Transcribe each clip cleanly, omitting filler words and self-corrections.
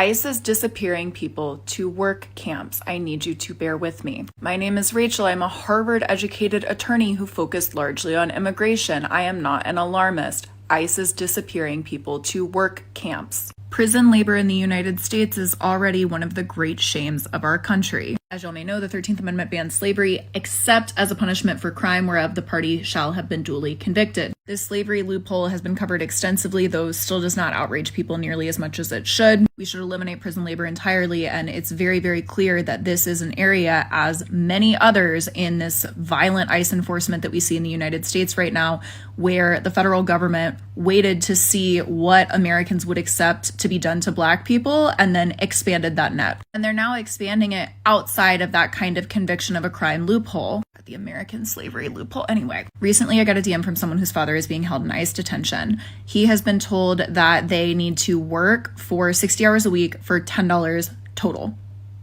ICE is disappearing people to work camps. I need you to bear with me. My name is Rachel. I'm a Harvard-educated attorney who focused largely on immigration. I am not an alarmist. ICE is disappearing people to work camps. Prison labor in the United States is already one of the great shames of our country. As y'all may know, the 13th Amendment bans slavery except as a punishment for crime whereof the party shall have been duly convicted. This slavery loophole has been covered extensively, though still does not outrage people nearly as much as it should. We should eliminate prison labor entirely, and it's very, very clear that this is an area, as many others in this violent ICE enforcement that we see in the United States right now, where the federal government waited to see what Americans would accept to be done to Black people and then expanded that net. And they're now expanding it outside of that kind of conviction of a crime loophole, the American slavery loophole. Anyway, recently I got a DM from someone whose father is being held in ICE detention. He has been told that they need to work for 60 hours a week for $10 total.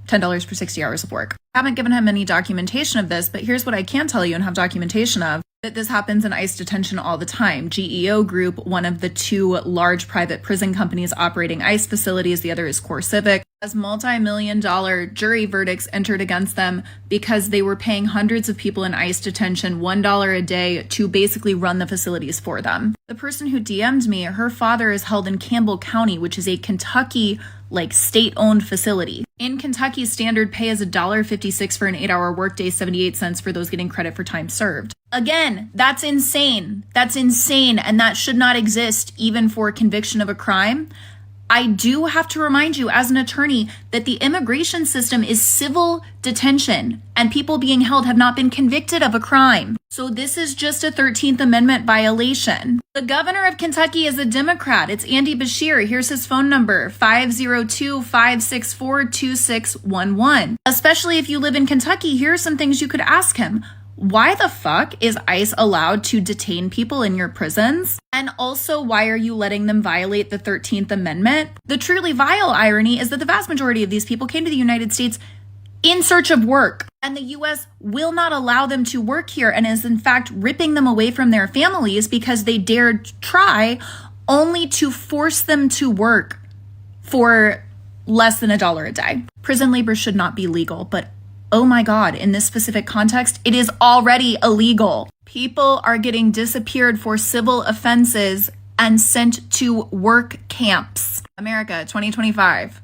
$10 for 60 hours of work. I haven't given him any documentation of this, but here's what I can tell you and have documentation of. That this happens in ICE detention all the time. GEO Group, one of the two large private prison companies operating ICE facilities, the other is CoreCivic, has multi-million-dollar jury verdicts entered against them because they were paying hundreds of people in ICE detention $1 a day to basically run the facilities for them. The person who DM'd me, her father is held in Campbell County, which is a Kentucky state-owned facility. In Kentucky, standard pay is $1.56 for an 8-hour workday, 78 cents for those getting credit for time served. Again, that's insane. That's insane, and that should not exist even for conviction of a crime. I do have to remind you as an attorney that the immigration system is civil detention and people being held have not been convicted of a crime. So this is just a 13th Amendment violation. The governor of Kentucky is a Democrat. It's Andy Beshear. Here's his phone number, 502-564-2611. Especially if you live in Kentucky, here are some things you could ask him. Why the fuck is ICE allowed to detain people in your prisons? And also, why are you letting them violate the 13th Amendment? The truly vile irony is that the vast majority of these people came to the United States in search of work, and the U.S. will not allow them to work here and is in fact ripping them away from their families because they dared try only to force them to work for less than $1 a day. Prison labor should not be legal, but oh my God, in this specific context, it is already illegal. People are getting disappeared for civil offenses and sent to work camps. America 2025.